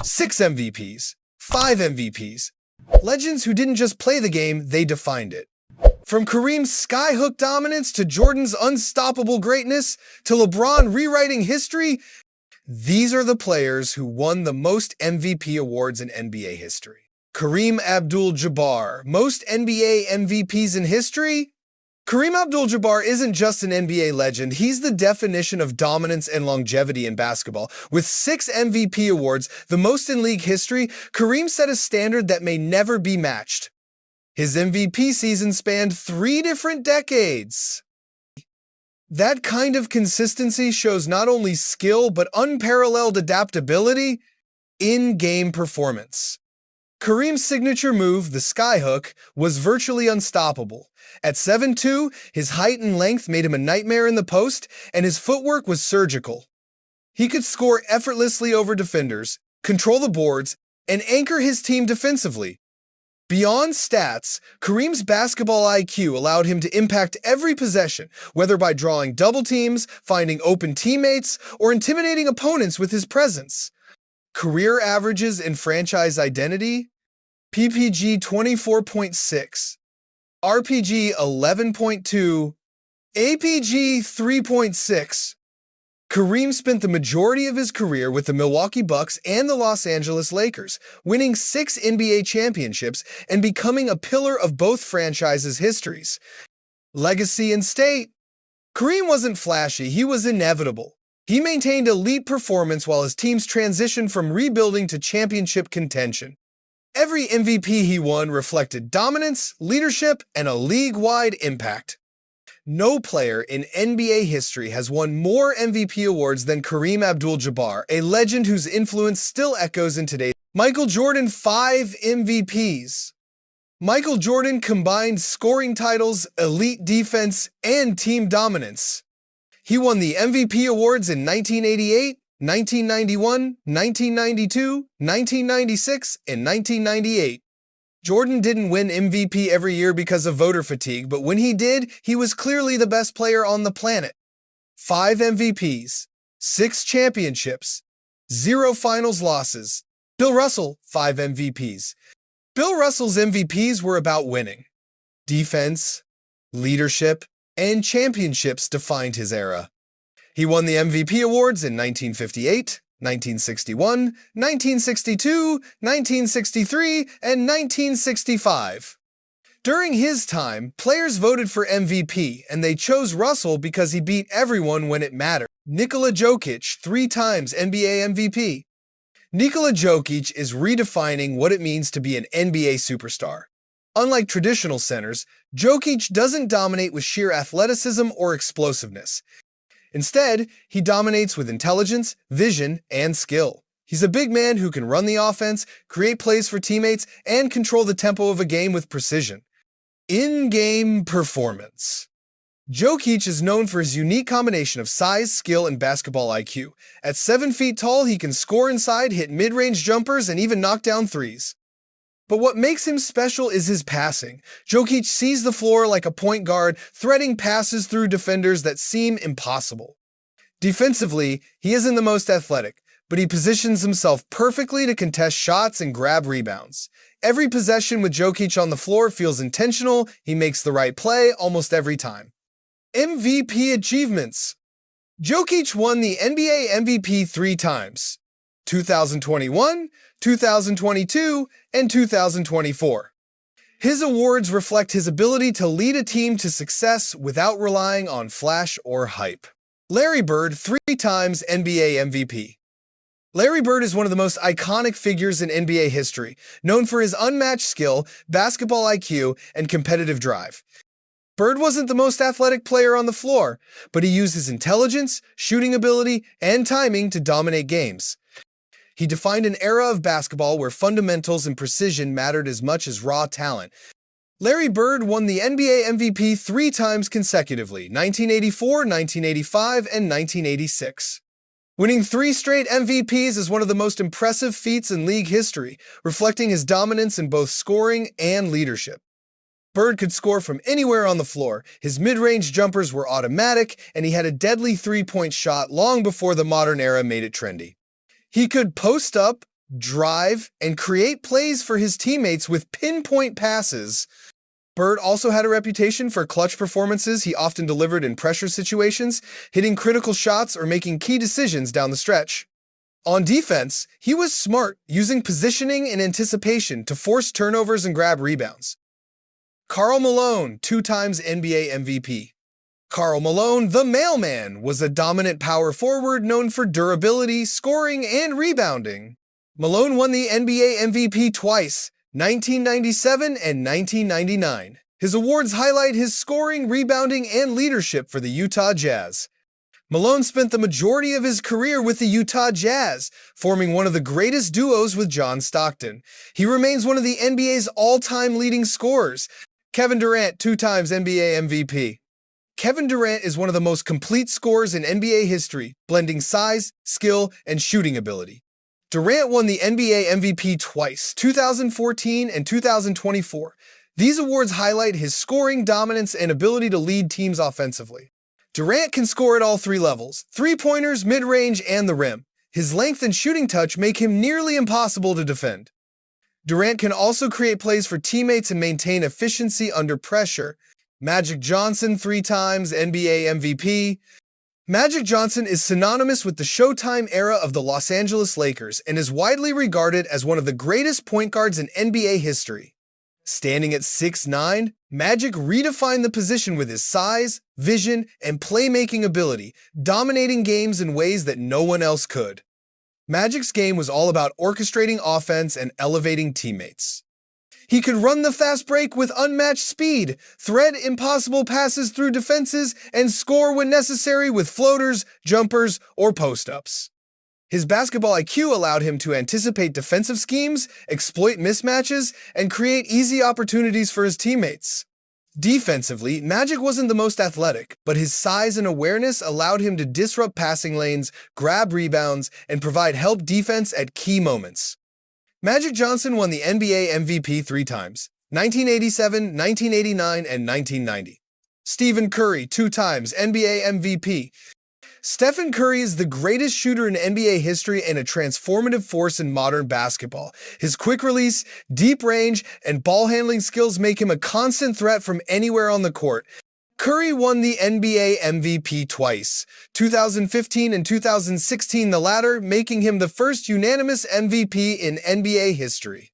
6 MVPs, 5 MVPs. Legends who didn't just play the game, they defined it. From Kareem's skyhook dominance to Jordan's unstoppable greatness to LeBron rewriting history, these are the players who won the most MVP awards in NBA history. Kareem Abdul-Jabbar, most NBA MVPs in history? Kareem Abdul-Jabbar isn't just an NBA legend, he's the definition of dominance and longevity in basketball. With 6 MVP awards, the most in league history, Kareem set a standard that may never be matched. His MVP season spanned 3 different decades. That kind of consistency shows not only skill, but unparalleled adaptability in-game performance. Kareem's signature move, the skyhook, was virtually unstoppable. At 7'2", his height and length made him a nightmare in the post, and his footwork was surgical. He could score effortlessly over defenders, control the boards, and anchor his team defensively. Beyond stats, Kareem's basketball IQ allowed him to impact every possession, whether by drawing double teams, finding open teammates, or intimidating opponents with his presence. Career averages in franchise identity: PPG 24.6, RPG 11.2, APG 3.6. Kareem spent the majority of his career with the Milwaukee Bucks and the Los Angeles Lakers, winning 6 NBA championships and becoming a pillar of both franchises' histories. Legacy and state: Kareem wasn't flashy, he was inevitable. He maintained elite performance while his teams transitioned from rebuilding to championship contention. Every MVP he won reflected dominance, leadership, and a league-wide impact. No player in NBA history has won more MVP awards than Kareem Abdul-Jabbar, a legend whose influence still echoes in today. Michael Jordan, 5 MVPs. Michael Jordan combined scoring titles, elite defense, and team dominance. He won the MVP awards in 1988, 1991, 1992, 1996, and 1998. Jordan didn't win MVP every year because of voter fatigue, but when he did, he was clearly the best player on the planet. 5 MVPs, 6 championships, 0 finals losses. Bill Russell, 5 MVPs. Bill Russell's MVPs were about winning. Defense, leadership, and championships defined his era. He won the MVP awards in 1958, 1961, 1962, 1963, and 1965. During his time, players voted for MVP, and they chose Russell because he beat everyone when it mattered. Nikola Jokic, 3 times NBA MVP. Nikola Jokic is redefining what it means to be an NBA superstar. Unlike traditional centers, Jokic doesn't dominate with sheer athleticism or explosiveness. Instead, he dominates with intelligence, vision, and skill. He's a big man who can run the offense, create plays for teammates, and control the tempo of a game with precision. In-game performance. Jokic is known for his unique combination of size, skill, and basketball IQ. At 7 feet tall, he can score inside, hit mid-range jumpers, and even knock down threes. But what makes him special is his passing. Jokic sees the floor like a point guard, threading passes through defenders that seem impossible. Defensively, he isn't the most athletic, but he positions himself perfectly to contest shots and grab rebounds. Every possession with Jokic on the floor feels intentional, he makes the right play almost every time. MVP achievements. Jokic won the NBA MVP 3 times: 2021, 2022, and 2024. His awards reflect his ability to lead a team to success without relying on flash or hype. Larry Bird, 3 times NBA MVP. Larry Bird is one of the most iconic figures in NBA history, known for his unmatched skill, basketball IQ, and competitive drive. Bird wasn't the most athletic player on the floor, but he used his intelligence, shooting ability, and timing to dominate games. He defined an era of basketball where fundamentals and precision mattered as much as raw talent. Larry Bird won the NBA MVP 3 times consecutively: 1984, 1985, and 1986. Winning 3 straight MVPs is one of the most impressive feats in league history, reflecting his dominance in both scoring and leadership. Bird could score from anywhere on the floor, his mid-range jumpers were automatic, and he had a deadly 3-point shot long before the modern era made it trendy. He could post up, drive, and create plays for his teammates with pinpoint passes. Bird also had a reputation for clutch performances he often delivered in pressure situations, hitting critical shots or making key decisions down the stretch. On defense, he was smart, using positioning and anticipation to force turnovers and grab rebounds. Karl Malone, 2 times NBA MVP. Karl Malone, the mailman, was a dominant power forward known for durability, scoring, and rebounding. Malone won the NBA MVP twice, 1997 and 1999. His awards highlight his scoring, rebounding, and leadership for the Utah Jazz. Malone spent the majority of his career with the Utah Jazz, forming one of the greatest duos with John Stockton. He remains one of the NBA's all-time leading scorers. Kevin Durant, 2 times NBA MVP. Kevin Durant is one of the most complete scorers in NBA history, blending size, skill, and shooting ability. Durant won the NBA MVP twice, 2014 and 2024. These awards highlight his scoring dominance and ability to lead teams offensively. Durant can score at all 3 levels, three-pointers, mid-range, and the rim. His length and shooting touch make him nearly impossible to defend. Durant can also create plays for teammates and maintain efficiency under pressure. Magic Johnson, 3 times NBA MVP. Magic Johnson is synonymous with the Showtime era of the Los Angeles Lakers and is widely regarded as one of the greatest point guards in NBA history. Standing at 6'9", Magic redefined the position with his size, vision, and playmaking ability, dominating games in ways that no one else could. Magic's game was all about orchestrating offense and elevating teammates. He could run the fast break with unmatched speed, thread impossible passes through defenses, and score when necessary with floaters, jumpers, or post-ups. His basketball IQ allowed him to anticipate defensive schemes, exploit mismatches, and create easy opportunities for his teammates. Defensively, Magic wasn't the most athletic, but his size and awareness allowed him to disrupt passing lanes, grab rebounds, and provide help defense at key moments. Magic Johnson won the NBA MVP 3 times, 1987, 1989, and 1990. Stephen Curry, 2 times NBA MVP. Stephen Curry is the greatest shooter in NBA history and a transformative force in modern basketball. His quick release, deep range, and ball handling skills make him a constant threat from anywhere on the court. Curry won the NBA MVP twice, 2015 and 2016 the latter, making him the first unanimous MVP in NBA history.